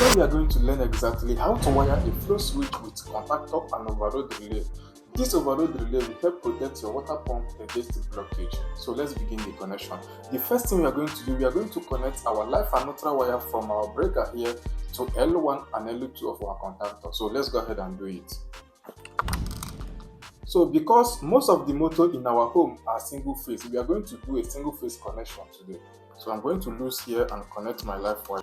Today we are going to learn exactly how to wire a flow switch with contactor and overload relay. This overload relay will help protect your water pump against the blockage. So let's begin the connection. The first thing we are going to do, we are going to connect our live and neutral wire from our breaker here to L1 and L2 of our contactor. So let's go ahead and do it. So because most of the motor in our home are single phase, we are going to do a single phase connection today. So I'm going to loose here and connect my live wire.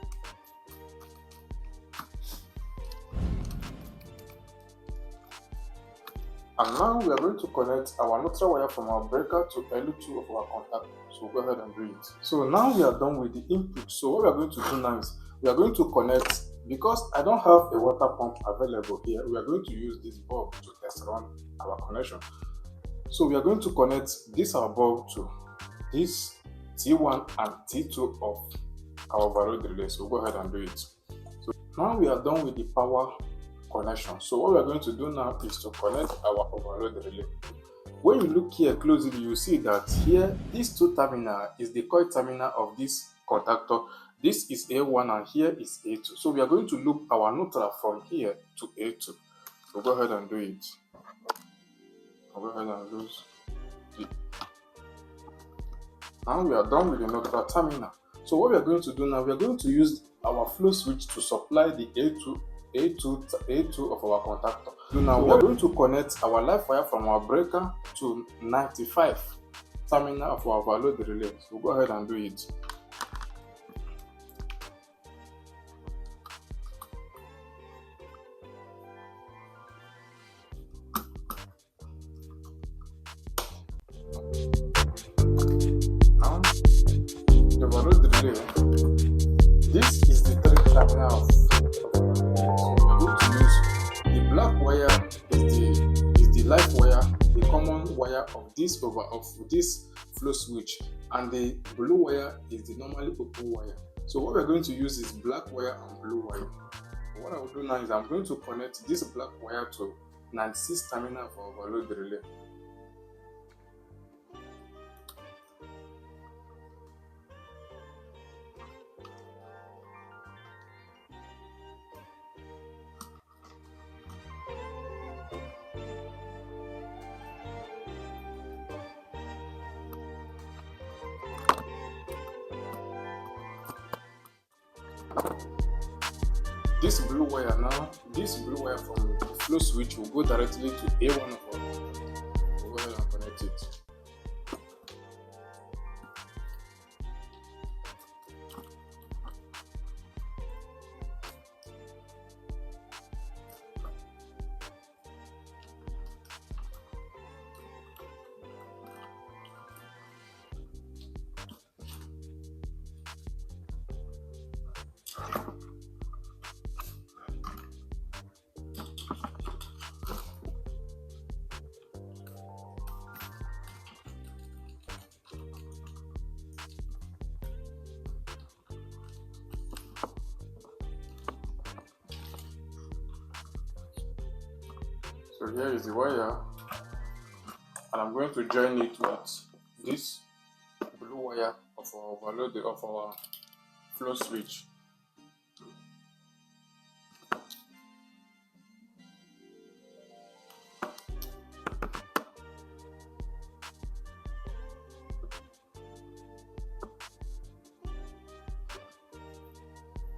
And now we are going to connect our neutral wire from our breaker to L2 of our contactor. So go ahead and do it. So now we are done with the input. So what we are going to do now is we are going to connect, because I don't have a water pump available here, we are going to use this bulb to test run our connection. So we are going to connect this our bulb to this T1 and T2 of our overload relay. So go ahead and do it. So now we are done with the power connection. So what we are going to do now is to connect our overload relay. When you look here closely, you see that here this two terminal is the coil terminal of this contactor. This is A1 and here is A2. So we are going to loop our neutral from here to A2. So go ahead and do it. I'll go ahead and lose it. Now we are done with the neutral terminal. So what we are going to do now, we are going to use our flow switch to supply the A2 of our contactor. So now we are going to connect our live wire from our breaker to 95 terminal of our overload relay. So go ahead and do it. Now the overload relay, this is the third terminal of the black wire is the live wire, the common wire of this flow switch, and the blue wire is the normally open wire. So what we're going to use is black wire and blue wire. So what I will do now is I'm going to connect this black wire to 96 terminal for overload relay. This blue wire from the flow switch will go directly to A1 of our contactor. We'll go ahead and connect it. So here is the wire, and I'm going to join it with this blue wire of our overload of our flow switch.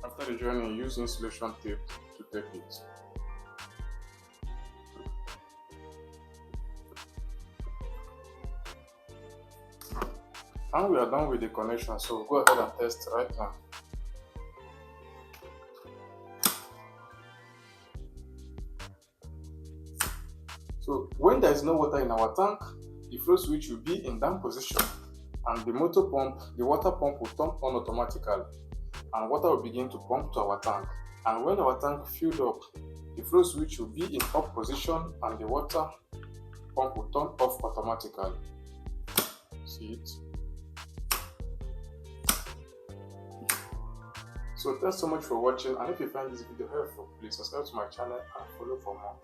After the joining, use insulation tape to tape it. And we are done with the connection, so go ahead and test right now. So when there is no water in our tank, the flow switch will be in down position, and the water pump will turn on automatically, and water will begin to pump to our tank. And when our tank filled up, the flow switch will be in up position and the water pump will turn off automatically. See it? So thanks so much for watching, and if you find this video helpful, please subscribe to my channel and follow for more.